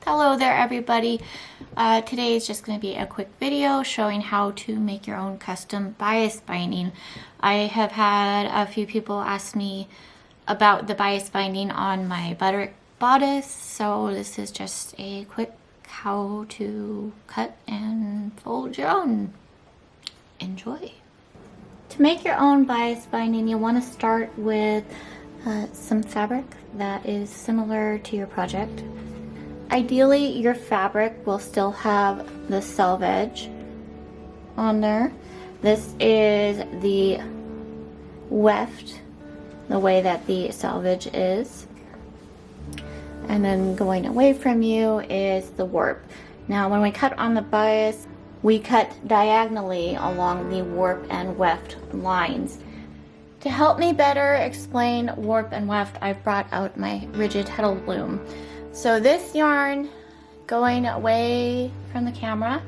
Hello there everybody. Today is just going to be a quick video showing how to make your own custom bias binding. I have had a few people ask me about the bias binding on my Butterick bodice, so this is just a quick how to cut and fold your own. Enjoy. To make your own bias binding, you want to start with some fabric that is similar to your project. Ideally, your fabric will still have the selvage on there. This is the weft, the way that the selvage is. And then going away from you is the warp. Now, when we cut on the bias, we cut diagonally along the warp and weft lines. To help me better explain warp and weft, I've brought out my rigid heddle loom. So this yarn going away from the camera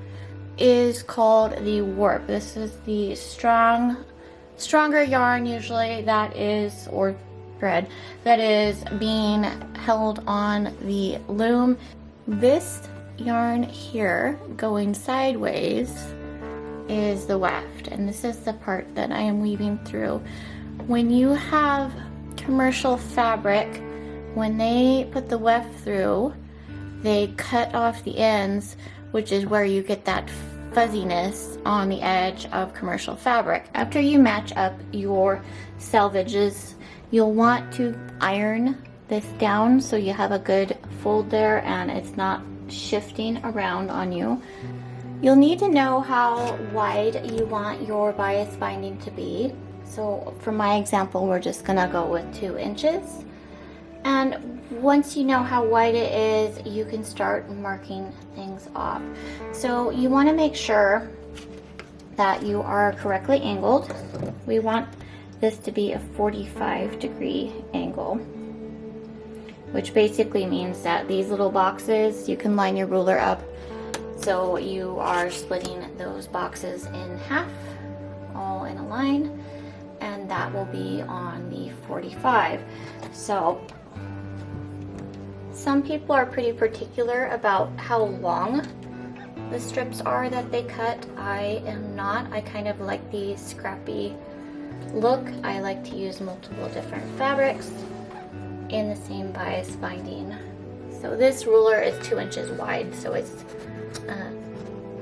is called the warp. This is the stronger yarn usually that is, or thread, that is being held on the loom. This yarn here going sideways is the weft, and this is the part that I am weaving through. When you have commercial fabric, when they put the weft through, they cut off the ends, which is where you get that fuzziness on the edge of commercial fabric. After you match up your selvages, you'll want to iron this down so you have a good fold there and it's not shifting around on you. You'll need to know how wide you want your bias binding to be. So for my example, we're just gonna go with 2 inches. And once you know how wide it is, you can start marking things off. So you want to make sure that you are correctly angled. We want this to be a 45-degree angle, which basically means that these little boxes, you can line your ruler up so you are splitting those boxes in half, all in a line, and that will be on the 45. So some people are pretty particular about how long the strips are that they cut. I am not. I kind of like the scrappy look. I like to use multiple different fabrics in the same bias binding. So this ruler is 2 inches wide, so it's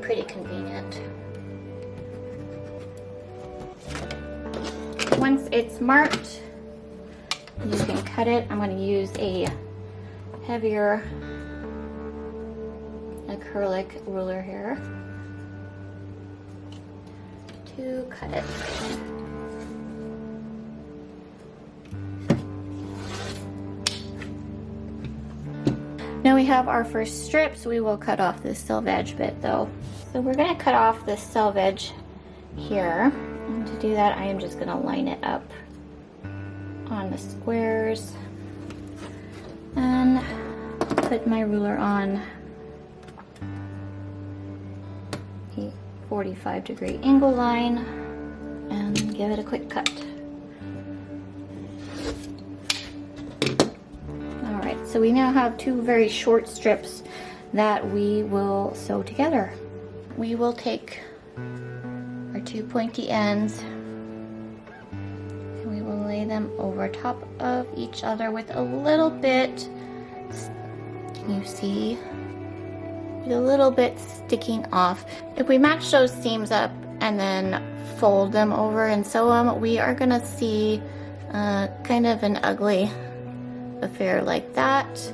pretty convenient. Once it's marked, you can cut it. I'm going to use a heavier acrylic ruler here to cut it. Now we have our first strips. We will cut off this selvage bit though. So we're going to cut off this selvage here. And to do that, I am just going to line it up on the squares and put my ruler on a 45-degree angle line and give it a quick cut. Alright, so we now have 2 very short strips that we will sew together. We will take our 2 pointy ends and we will lay them over top of each other with a little bit, can you see, with a little bit sticking off. If we match those seams up and then fold them over and sew them, we are gonna see kind of an ugly affair like that.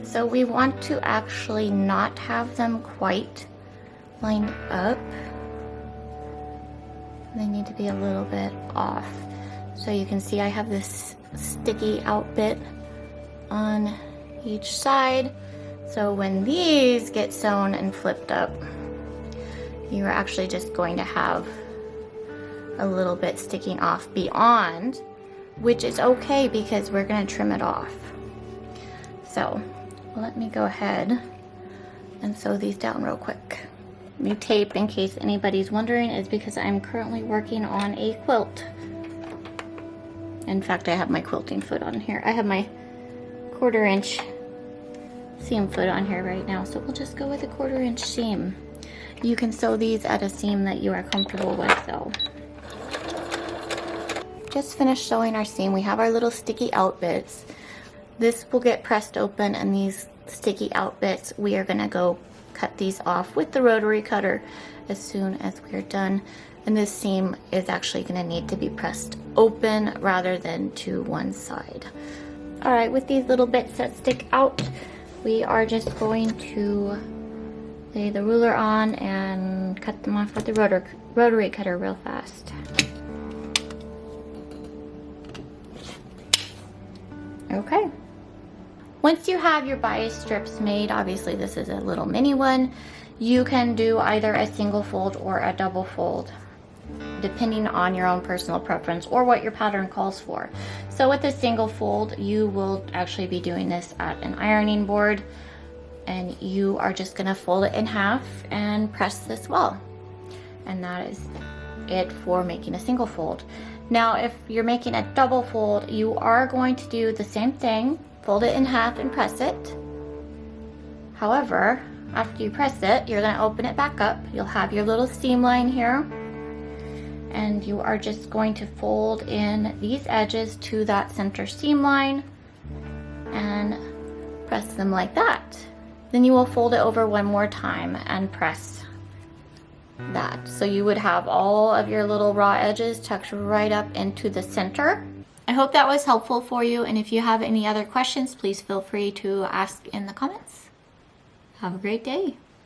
So we want to actually not have them quite lined up. They need to be a little bit off. So you can see I have this sticky out bit on each side. So when these get sewn and flipped up, you're actually just going to have a little bit sticking off beyond, which is okay because we're going to trim it off. So let me go ahead and sew these down real quick. The tape, in case anybody's wondering, is because I'm currently working on a quilt. In fact, I have my quilting foot on here. I have my 1/4 inch seam foot on here right now, so we'll just go with a 1/4 inch seam. You can sew these at a seam that you are comfortable with though. Just finished sewing our seam. We have our little sticky out bits. This will get pressed open, and these sticky out bits, we are gonna go cut these off with the rotary cutter as soon as we're done. And this seam is actually gonna need to be pressed open rather than to one side. All right, with these little bits that stick out, we are just going to lay the ruler on and cut them off with the rotary cutter real fast. Okay. Once you have your bias strips made, obviously this is a little mini one, you can do either a single fold or a double fold, depending on your own personal preference or what your pattern calls for. So with a single fold, you will actually be doing this at an ironing board, and you are just gonna fold it in half and press this well. And that is it for making a single fold. Now, if you're making a double fold, you are going to do the same thing, fold it in half and press it. However, after you press it, you're gonna open it back up. You'll have your little seam line here, and you are just going to fold in these edges to that center seam line and press them like that. Then you will fold it over one more time and press that. So you would have all of your little raw edges tucked right up into the center. I hope that was helpful for you, and if you have any other questions, please feel free to ask in the comments. Have a great day.